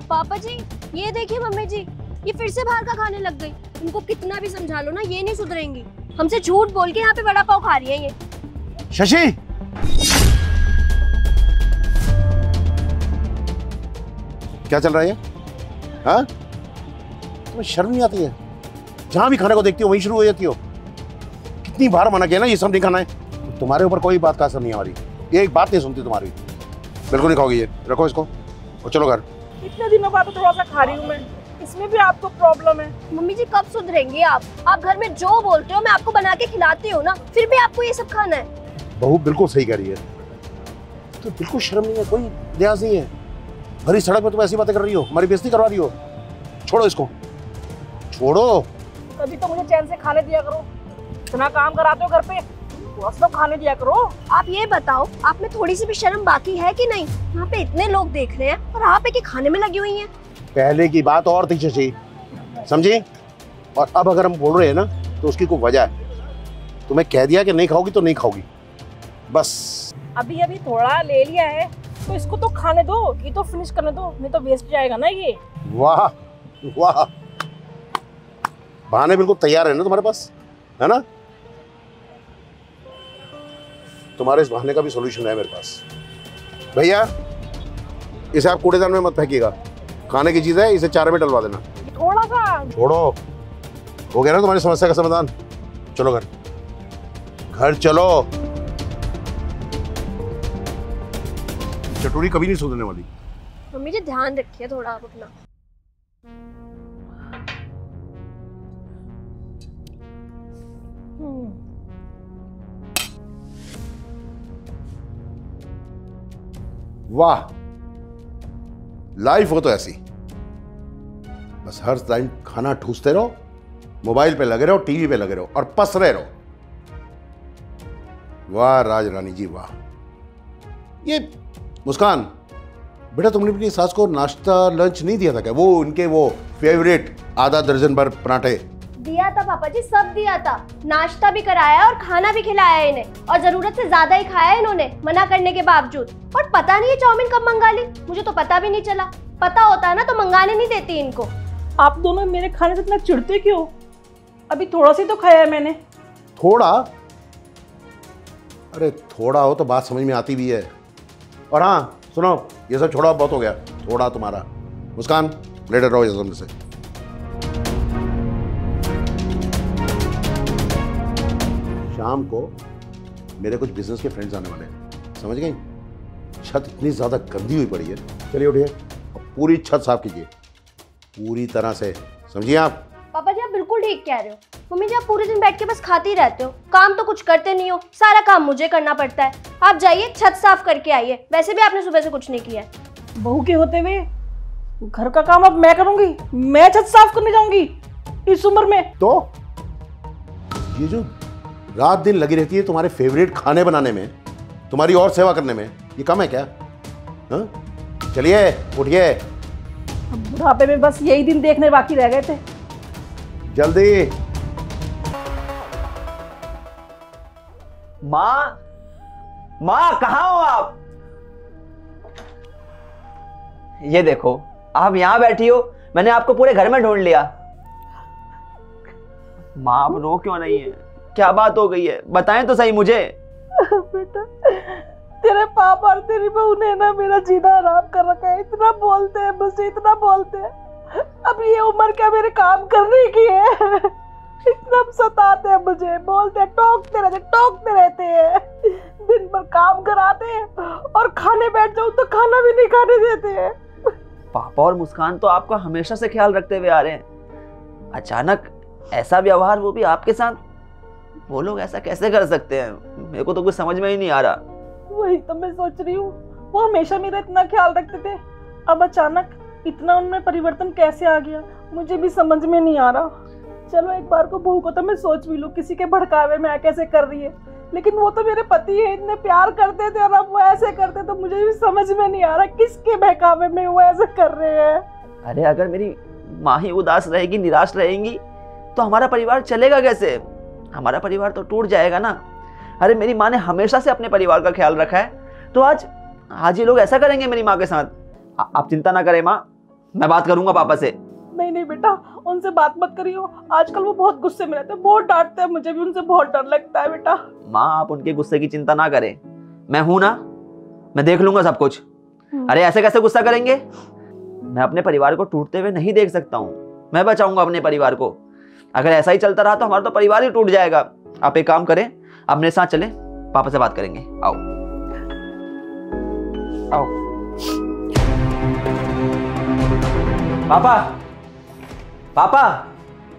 पापा जी ये देखिए मम्मी जी, ये फिर से बाहर का खाने लग गई। इनको कितना भी समझा लो ना, ये नहीं सुधरेंगी। हमसे झूठ बोल के यहाँ पे वड़ा पाव खा रही है ये। शशि, क्या चल रहा है? हाँ, तुम्हें शर्म नहीं आती है? जहां भी खाने को देखती हो वहीं शुरू हो जाती हो। कितनी बार मना किया ना ये सब नहीं खाना है। तुम्हारे ऊपर कोई बात का असर नहीं आ रही, एक बात नहीं सुनती तुम्हारी। बिल्कुल नहीं खाओगी ये, रखो इसको और चलो घर। इतने दिनों बाद थोड़ा सा खा रही हूँ मैं, इसमें भी आपको प्रॉब्लम है? मम्मी जी कब सुधरेंगे आप? घर में जो बोलते हो मैं आपको बना के खिलाती हूँ ना, फिर भी आपको ये सब खाना है। बहू बिल्कुल सही कह रही है, तो बिल्कुल शर्म नहीं है, कोई लिहाज नहीं है। भरी सड़क में तुम ऐसी बातें कर रही हो, हमारी बेइज्जती करवा रही हो। छोड़ो इसको, छोड़ो। कभी तो मुझे चैन से खाने दिया करो, इतना काम कराते हो घर पे, तो खाने दिया करो। आप ये बताओ, आप में थोड़ी सी भी शर्म बाकी है कि नहीं? यहाँ पे इतने लोग देख रहे हैं और आप एक ही खाने में लगी हुई हैं। पहले की बात और थी शशि, समझी? और अब अगर हम बोल रहे हैं ना तो उसकी कोई वजह है। तुम्हें कह दिया कि नहीं खाओगी तो नहीं खाओगी, बस। अभी अभी थोड़ा ले लिया है तो इसको तो खाने दो, ये तो फिनिश करने दो, नहीं तो वेस्ट जाएगा ना ये। वाह वाह, बहाने बिल्कुल तैयार है ना तुम्हारे पास, है ना? तुम्हारे इस बहाने का भी सॉल्यूशन है मेरे पास। भैया इसे आप कूड़ेदान में मत फेंकिएगा, खाने की चीज है, इसे चारे में डलवा देना। थोड़ा सा छोड़ो, हो गया ना तुम्हारी समस्या का समाधान। चलो घर, घर चलो। चटोरी कभी नहीं सुधरने वाली। मम्मी जी ध्यान रखिए थोड़ा आप अपना। वाह, लाइफ हो तो ऐसी, बस हर टाइम खाना ठूसते रहो, मोबाइल पे लगे रहो, टीवी पे लगे रहो और पसरे रहो। वाह राज रानी जी वाह। ये मुस्कान बेटा, तुमने अपनी सास को नाश्ता लंच नहीं दिया था क्या? वो उनके वो फेवरेट आधा दर्जन भर पराठे दिया था पापा जी, सब दिया था। नाश्ता भी कराया और खाना भी खिलाया इन्हें, और जरूरत से ज्यादा ही खाया इन्होंने मना करने के बावजूद। और पता नहीं ये चाउमीन कब मंगा ली, मुझे तो पता भी नहीं चला। पता होता ना तो मंगाने नहीं देती इनको। आप दोनों मेरे खाने से इतना चिढ़ते क्यों? अभी थोड़ा सी तो खाया है मैंने। थोड़ा? अरे थोड़ा हो तो बात समझ में आती भी है। और हाँ सुनो, ये सब छोड़ा बहुत हो गया, थोड़ा तुम्हारा। मुस्कान लेटर रहो ये सामने से। शाम को मेरे कुछ बिजनेस के फ्रेंड्स आने वाले हैं, समझ गई? छत इतनी ज्यादा गंदी हुई पड़ी है, चलिए उठिए और पूरी छत साफ कीजिए पूरी तरह से, समझिए आप? पापा जी आप बिल्कुल ठीक कह रहे हो। मम्मी जी आप पूरे दिन बैठ के बस खाते ही रहते हो, काम तो कुछ करते नहीं हो। सारा काम मुझे करना पड़ता है। आप जाइए छत साफ करके आइए, वैसे भी आपने सुबह से कुछ नहीं किया। बहू के होते हुए घर का काम अब मैं करूंगी? मैं छत साफ करने जाऊंगी इस उम्र में? तो ये जो रात दिन लगी रहती है तुम्हारे फेवरेट खाने बनाने में, तुम्हारी और सेवा करने में, ये कम है क्या? हाँ? चलिए उठिए। बुढ़ापे में बस यही दिन देखने बाकी रह गए थे। जल्दी। माँ, माँ कहाँ हो आप? ये देखो आप यहाँ बैठी हो, मैंने आपको पूरे घर में ढूंढ लिया। माँ आप रो क्यों नहीं है? क्या बात हो गई है? बताएं तो सही मुझे। बेटा तेरे पापा और तेरी बहू ने ना मेरा जीना हराम कर रखा है। इतना बोलते हैं मुझे, इतना बोलते हैं। अब ये उम्र क्या मेरे काम करने की है? इतना सताते हैं मुझे, बोलते हैं, टोकते रहते हैं। दिन भर काम कराते हैं और खाने बैठ जाऊं तो खाना भी नहीं खाने देते हैं। पापा और मुस्कान तो आपका हमेशा से ख्याल रखते हुए आ रहे हैं, अचानक ऐसा व्यवहार, वो भी आपके साथ। वो लोग ऐसा कैसे कर सकते हैं? मेरे को तो कुछ समझ में ही नहीं आ रहा। वही तो मैं सोच रही हूँ, वो हमेशा मेरा इतना ख्याल रखते थे, अब अचानक इतना उनमें परिवर्तन कैसे आ गया, मुझे भी समझ में नहीं आ रहा। चलो एक बार को बहू को तो मैं सोच भी लूं, किसी के भड़कावे में कैसे कर रही है, लेकिन वो तो मेरे पति है, इतने प्यार करते थे और अब वो ऐसे करते, तो मुझे भी समझ में नहीं आ रहा किसके बहकावे में वो ऐसे कर रहे हैं। अरे अगर मेरी माँ ही उदास रहेगी, निराश रहेंगी, तो हमारा परिवार चलेगा कैसे? हमारा परिवार तो टूट जाएगा ना। अरे मेरी माँ ने हमेशा से अपने परिवार का ख्याल रखा है, तो आज ये लोग ऐसा करेंगे मेरी माँ के साथ? आप चिंता ना करें माँ, मैं बात करूंगा पापा से। नहीं नहीं बेटा, उनसे बात मत करियो। आजकल वो बहुत गुस्से में रहते हैं, बहुत डांटते हैं, मुझे भी उनसे बहुत डर लगता है बेटा। माँ आप उनके गुस्से की चिंता ना करें, मैं हूं ना, मैं देख लूंगा सब कुछ। अरे ऐसे कैसे गुस्सा करेंगे? मैं अपने परिवार को टूटते हुए नहीं देख सकता हूँ, मैं बचाऊंगा अपने परिवार को। अगर ऐसा ही चलता रहा तो हमारा तो परिवार ही टूट जाएगा। आप एक काम करें, आप मेरे साथ चलें, पापा से बात करेंगे। आओ आओ। पापा पापा,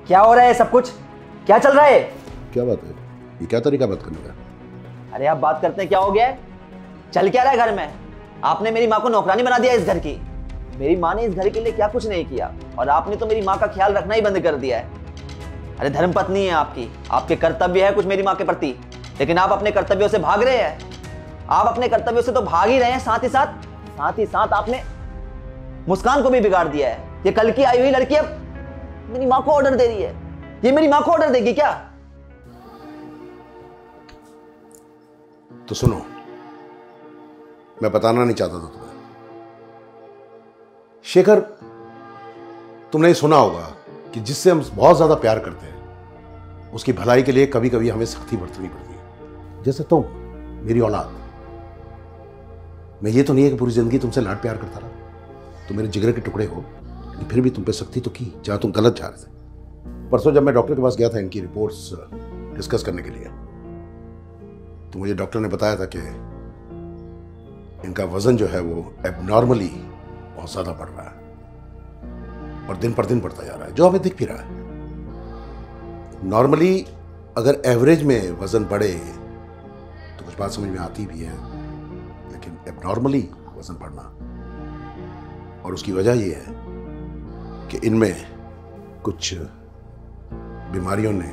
क्या हो रहा है सब कुछ? क्या चल रहा है? क्या बात है? ये क्या तरीका बात करने का? अरे आप बात करते हैं, क्या हो गया है? चल क्या रहा है घर में? आपने मेरी माँ को नौकरानी बना दिया इस घर की। मेरी माँ ने इस घर के लिए क्या कुछ नहीं किया, और आपने तो मेरी माँ का ख्याल रखना ही बंद कर दिया है। अरे धर्मपत्नी है आपकी, आपके कर्तव्य है कुछ मेरी माँ के प्रति, लेकिन आप अपने कर्तव्यों से भाग रहे हैं। आप अपने कर्तव्यों से तो भाग ही रहे हैं, साथ ही साथ आपने मुस्कान को भी बिगाड़ दिया है। ये कल की आई हुई लड़की अब मेरी माँ को ऑर्डर दे रही है। ये मेरी माँ को ऑर्डर देगी क्या? तो सुनो, मैं बताना नहीं चाहता था तुम्हें। शेखर, तुमने ये सुना होगा कि जिससे हम बहुत ज्यादा प्यार करते हैं उसकी भलाई के लिए कभी कभी हमें सख्ती बरतनी पड़ती है। जैसे तुम, मेरी औलाद। मैं ये तो नहीं है कि पूरी जिंदगी तुमसे लाड प्यार करता रहा, तुम मेरे जिगर के टुकड़े हो, लेकिन फिर भी तुम पे सख्ती तो की जहां तुम गलत जा रहे थे। परसों जब मैं डॉक्टर के पास गया था इनकी रिपोर्ट्स डिस्कस करने के लिए, तो मुझे डॉक्टर ने बताया था कि इनका वजन जो है वो एबनॉर्मली बहुत ज्यादा बढ़ रहा है और दिन पर दिन बढ़ता जा रहा है, जो हमें दिख भी रहा है। नॉर्मली अगर एवरेज में वजन बढ़े तो कुछ बात समझ में आती भी है, लेकिन एबनॉर्मली वजन बढ़ना, और उसकी वजह यह है कि इनमें कुछ बीमारियों ने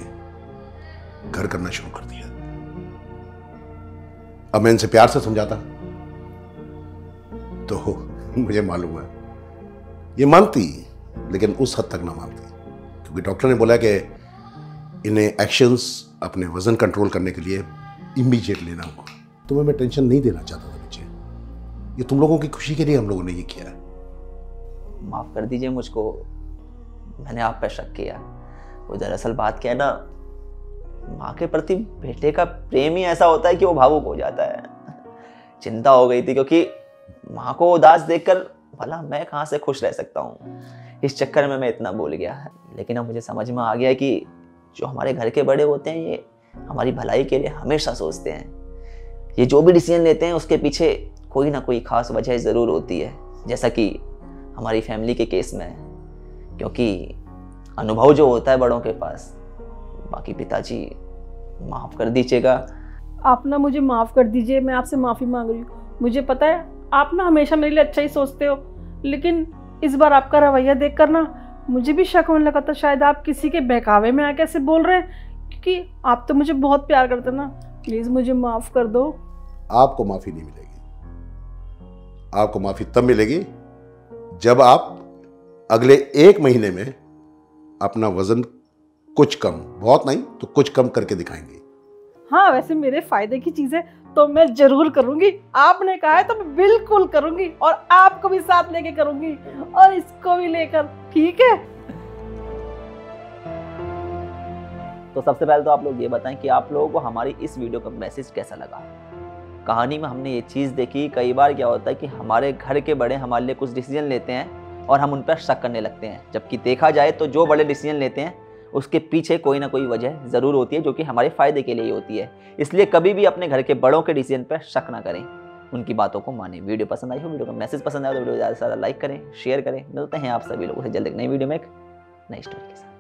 घर करना शुरू कर दिया। अब मैं इनसे प्यार से समझाता तो मुझे मालूम है ये मानती, लेकिन उस हद तक ना मानती, क्योंकि डॉक्टर ने बोला कि इन्हें एक्शंस अपने वजन कंट्रोल करने के लिए इमीडिएट लेना होगा। तुम्हें मैं टेंशन नहीं देना चाहता था नीचे, ये तुम लोगों की खुशी के लिए हम लोगों ने ये किया है। माफ कर दीजिए मुझको, मैंने आप पर शक किया। वो दरअसल बात क्या है ना, माँ के प्रति बेटे का प्रेम ही ऐसा होता है कि वो भावुक हो जाता है। चिंता हो गई थी, क्योंकि माँ को उदास देखकर भला मैं कहाँ से खुश रह सकता हूँ, इस चक्कर में मैं इतना भूल गया। लेकिन अब मुझे समझ में आ गया कि जो हमारे घर के बड़े होते हैं ये हमारी भलाई के लिए हमेशा सोचते हैं। ये जो भी डिसीजन लेते हैं उसके पीछे कोई ना कोई खास वजह ज़रूर होती है, जैसा कि हमारी फैमिली के केस में है, क्योंकि अनुभव जो होता है बड़ों के पास। बाकी पिताजी माफ़ कर दीजिएगा। आप ना मुझे माफ़ कर दीजिए, मैं आपसे माफ़ी मांग रही हूँ। मुझे पता है आप ना हमेशा मेरे लिए अच्छा ही सोचते हो, लेकिन इस बार आपका रवैया देखकर ना मुझे भी शक होने लगा था, शायद आप किसी के बहकावे में आके ऐसे बोल रहे हैं, क्योंकि आप तो मुझे बहुत प्यार करते ना। प्लीज़ मुझे माफ़ कर दो। आपको माफ़ी नहीं मिलेगी, आपको माफ़ी तब मिलेगी जब आप अगले 1 महीने में अपना वजन कुछ कम, बहुत नहीं तो कुछ कम करके दिखाएंगे। हाँ, वैसे मेरे फायदे की चीज़ें तो मैं जरूर करूंगी। आपने कहा है तो मैं बिल्कुल करूंगी, और आपको भी साथ लेके करूंगी, और इसको भी लेकर। ठीक है? तो सबसे पहले तो आप लोग ये बताएं कि आप लोगों को हमारी इस वीडियो का मैसेज कैसा लगा। कहानी में हमने ये चीज़ देखी, कई बार क्या होता है कि हमारे घर के बड़े हमारे लिए कुछ डिसीजन लेते हैं और हम उन पर शक करने लगते हैं, जबकि देखा जाए तो जो बड़े डिसीजन लेते हैं उसके पीछे कोई ना कोई वजह ज़रूर होती है, जो कि हमारे फ़ायदे के लिए ही होती है। इसलिए कभी भी अपने घर के बड़ों के डिसीजन पर शक ना करें, उनकी बातों को मानें। वीडियो पसंद आई हो, वीडियो का मैसेज पसंद आया तो वीडियो ज़्यादा से ज़्यादा लाइक करें, शेयर करें। मिलते हैं आप सभी लोगों से जल्द एक नई वीडियो में एक नई स्टोरी के साथ।